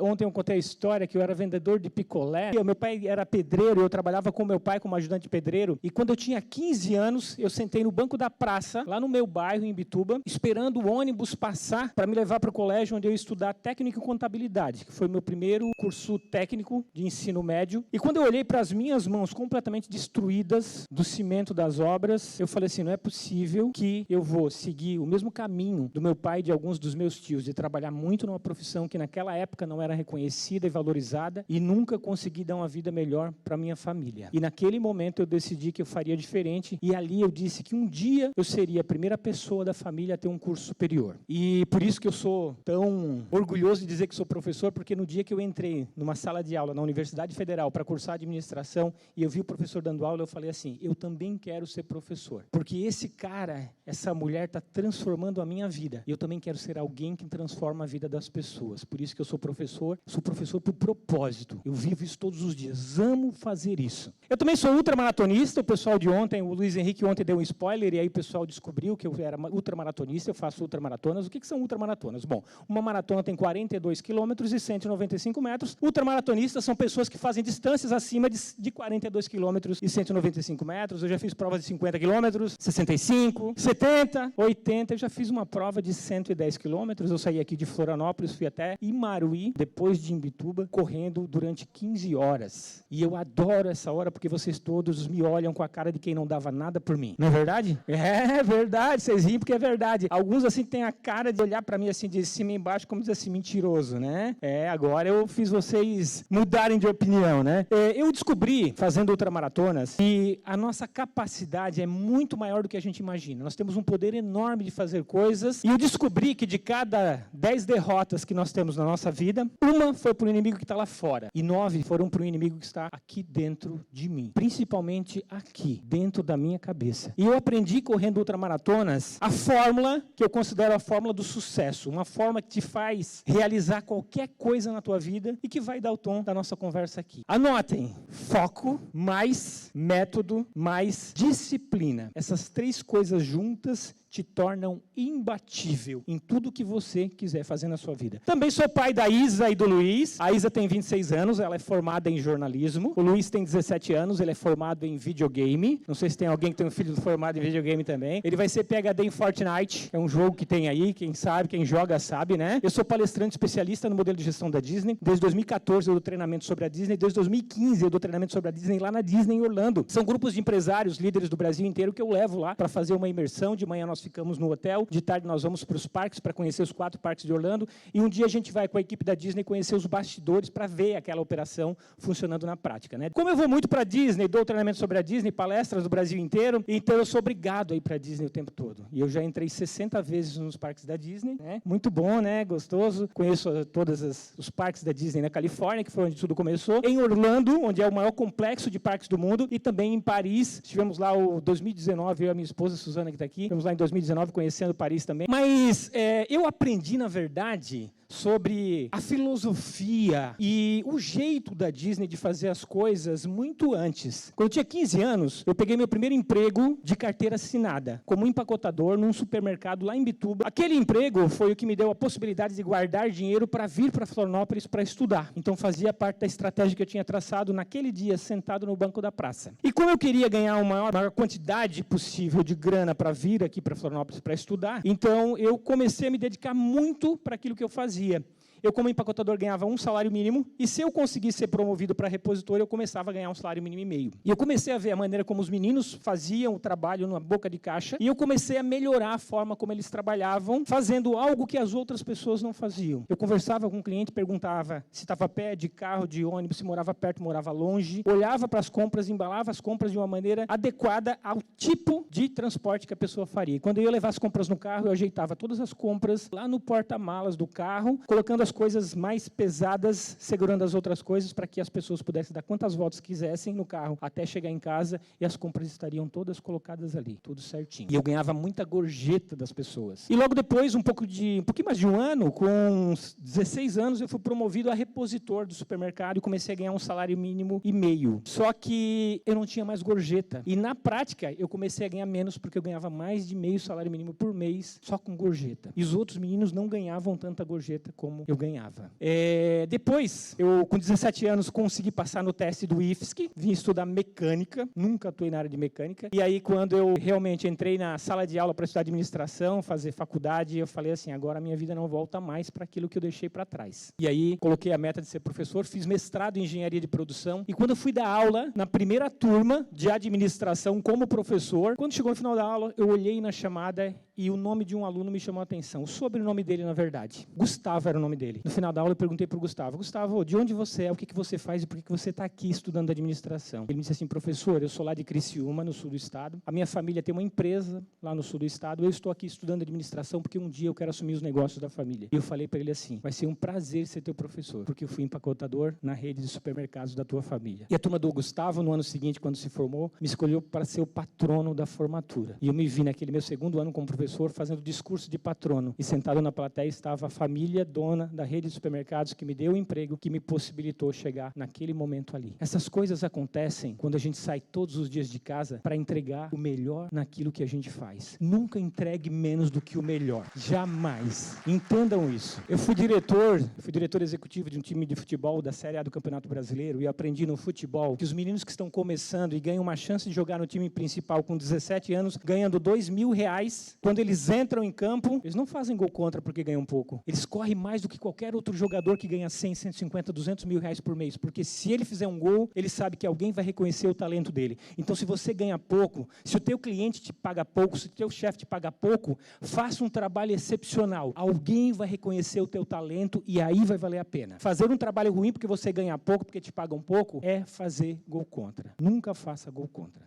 Ontem eu contei a história que eu era vendedor de picolé. Meu pai era pedreiro, eu trabalhava com meu pai como ajudante de pedreiro. E quando eu tinha 15 anos, eu sentei no banco da praça, lá no meu bairro, em Imbituba, esperando o ônibus passar para me levar para o colégio onde eu ia estudar técnica e contabilidade, que foi meu primeiro curso técnico de ensino médio. E quando eu olhei para as minhas mãos completamente destruídas do cimento das obras, eu falei assim, não é possível que eu vou seguir o mesmo caminho do meu pai e de alguns dos meus tios, de trabalhar muito numa profissão que naquela época não era reconhecida e valorizada e nunca consegui dar uma vida melhor para minha família. E naquele momento eu decidi que eu faria diferente e ali eu disse que um dia eu seria a primeira pessoa da família a ter um curso superior. E por isso que eu sou tão orgulhoso de dizer que sou professor, porque no dia que eu entrei numa sala de aula na Universidade Federal para cursar administração e eu vi o professor dando aula, eu falei assim, eu também quero ser professor. Porque esse cara, essa mulher está transformando a minha vida. E eu também quero ser alguém que transforma a vida das pessoas. Por isso que eu sou professor por propósito. Eu vivo isso todos os dias. Amo fazer isso. Eu também sou ultramaratonista. O pessoal de ontem, o Luiz Henrique ontem deu um spoiler e aí o pessoal descobriu que eu era ultramaratonista. Eu faço ultramaratonas. O que são ultramaratonas? Bom, uma maratona tem 42 quilômetros e 195 metros. Ultramaratonistas são pessoas que fazem distâncias acima de 42 quilômetros e 195 metros. Eu já fiz provas de 50 quilômetros, 65, 70, 80. Eu já fiz uma prova de 110 quilômetros. Eu saí aqui de Florianópolis, fui até Imaruí, depois de Imbituba, correndo durante 15 horas. E eu adoro essa hora porque vocês todos me olham com a cara de quem não dava nada por mim. Não é verdade? É verdade, vocês riem porque é verdade. Alguns assim têm a cara de olhar para mim assim de cima e embaixo como dizer assim, mentiroso, né? Agora eu fiz vocês mudarem de opinião, né? Eu descobri, fazendo ultramaratonas, que a nossa capacidade é muito maior do que a gente imagina. Nós temos um poder enorme de fazer coisas e eu descobri que de cada 10 derrotas que nós temos na nossa vida, uma foi para o inimigo que está lá fora e 9 foram para o inimigo que está aqui dentro de mim. Principalmente aqui, dentro da minha cabeça. E eu aprendi correndo ultramaratonas a fórmula que eu considero a fórmula do sucesso. Uma forma que te faz realizar qualquer coisa na tua vida e que vai dar o tom da nossa conversa aqui. Anotem, foco, mais método, mais disciplina. Essas 3 coisas juntas te tornam imbatível em tudo que você quiser fazer na sua vida. Também sou pai da Isa e do Luiz. A Isa tem 26 anos, ela é formada em jornalismo. O Luiz tem 17 anos, ele é formado em videogame. Não sei se tem alguém que tem um filho formado em videogame também. Ele vai ser PhD em Fortnite, é um jogo que tem aí, quem sabe, quem joga sabe, né? Eu sou palestrante especialista no modelo de gestão da Disney. Desde 2014 eu dou treinamento sobre a Disney, desde 2015 eu dou treinamento sobre a Disney lá na Disney em Orlando. São grupos de empresários, líderes do Brasil inteiro que eu levo lá para fazer uma imersão. De manhã nós ficamos no hotel, de tarde nós vamos para os parques para conhecer os 4 parques de Orlando e um dia a gente vai com a equipe da Disney conhecer os bastidores para ver aquela operação funcionando na prática, né? Como eu vou muito para a Disney, dou treinamento sobre a Disney, palestras do Brasil inteiro, então eu sou obrigado a ir para a Disney o tempo todo. E eu já entrei 60 vezes nos parques da Disney, né? Muito bom, né? Gostoso. Conheço todos os parques da Disney na Califórnia, que foi onde tudo começou. Em Orlando, onde é o maior complexo de parques do mundo, e também em Paris. Estivemos lá em 2019, eu e a minha esposa Suzana, que está aqui. Estivemos lá em 2019 conhecendo Paris também. Mas eu aprendi, na verdade, sobre a filosofia e o jeito da Disney de fazer as coisas muito antes. Quando eu tinha 15 anos, eu peguei meu primeiro emprego de carteira assinada, como empacotador num supermercado lá em Imbituba. Aquele emprego foi o que me deu a possibilidade de guardar dinheiro para vir para Florianópolis para estudar. Então fazia parte da estratégia que eu tinha traçado naquele dia, sentado no banco da praça. E como eu queria ganhar a maior quantidade possível de grana para vir aqui para Florianópolis para estudar, então eu comecei a me dedicar muito para aquilo que eu fazia. Eu, como empacotador, ganhava um salário mínimo, e se eu conseguisse ser promovido para repositor, eu começava a ganhar um salário mínimo e meio. E eu comecei a ver a maneira como os meninos faziam o trabalho na boca de caixa, e eu comecei a melhorar a forma como eles trabalhavam, fazendo algo que as outras pessoas não faziam. Eu conversava com o cliente, perguntava se estava a pé, de carro, de ônibus, se morava perto, morava longe, olhava para as compras, embalava as compras de uma maneira adequada ao tipo de transporte que a pessoa faria. E quando eu ia levar as compras no carro, eu ajeitava todas as compras lá no porta-malas do carro, colocando as coisas mais pesadas, segurando as outras coisas, para que as pessoas pudessem dar quantas voltas quisessem no carro, até chegar em casa, e as compras estariam todas colocadas ali, tudo certinho. E eu ganhava muita gorjeta das pessoas. E logo depois, um pouquinho mais de um ano, com uns 16 anos, eu fui promovido a repositor do supermercado e comecei a ganhar um salário mínimo e meio. Só que eu não tinha mais gorjeta. E na prática, eu comecei a ganhar menos, porque eu ganhava mais de meio salário mínimo por mês, só com gorjeta. E os outros meninos não ganhavam tanta gorjeta como eu ganhava. Depois, eu com 17 anos consegui passar no teste do IFSC, vim estudar mecânica, nunca atuei na área de mecânica. E aí, quando eu realmente entrei na sala de aula para estudar administração, fazer faculdade, eu falei assim, agora a minha vida não volta mais para aquilo que eu deixei para trás. E aí, coloquei a meta de ser professor, fiz mestrado em engenharia de produção. E quando eu fui dar aula, na primeira turma de administração como professor, quando chegou no final da aula, eu olhei na chamada e o nome de um aluno me chamou a atenção. O sobrenome dele, na verdade. Gustavo era o nome dele. No final da aula, eu perguntei para o Gustavo, Gustavo, de onde você é, o que você faz e por que você está aqui estudando administração? Ele me disse assim, professor, eu sou lá de Criciúma, no sul do estado. A minha família tem uma empresa lá no sul do estado. Eu estou aqui estudando administração porque um dia eu quero assumir os negócios da família. E eu falei para ele assim, vai ser um prazer ser teu professor, porque eu fui empacotador na rede de supermercados da tua família. E a turma do Gustavo, no ano seguinte, quando se formou, me escolheu para ser o patrono da formatura. E eu me vi naquele meu segundo ano como professor fazendo discurso de patrono. E sentado na plateia estava a família dona da rede de supermercados que me deu o emprego, que me possibilitou chegar naquele momento ali. Essas coisas acontecem quando a gente sai todos os dias de casa para entregar o melhor naquilo que a gente faz. Nunca entregue menos do que o melhor. Jamais. Entendam isso. Eu fui diretor executivo de um time de futebol da Série A do Campeonato Brasileiro e aprendi no futebol que os meninos que estão começando e ganham uma chance de jogar no time principal com 17 anos, ganhando R$2.000, quando eles entram em campo, eles não fazem gol contra porque ganham pouco. Eles correm mais do que qualquer outro jogador que ganha 100, 150, R$200.000 por mês, porque se ele fizer um gol, ele sabe que alguém vai reconhecer o talento dele. Então, se você ganha pouco, se o teu cliente te paga pouco, se o teu chefe te paga pouco, faça um trabalho excepcional. Alguém vai reconhecer o teu talento e aí vai valer a pena. Fazer um trabalho ruim porque você ganha pouco, porque te pagam pouco, é fazer gol contra. Nunca faça gol contra.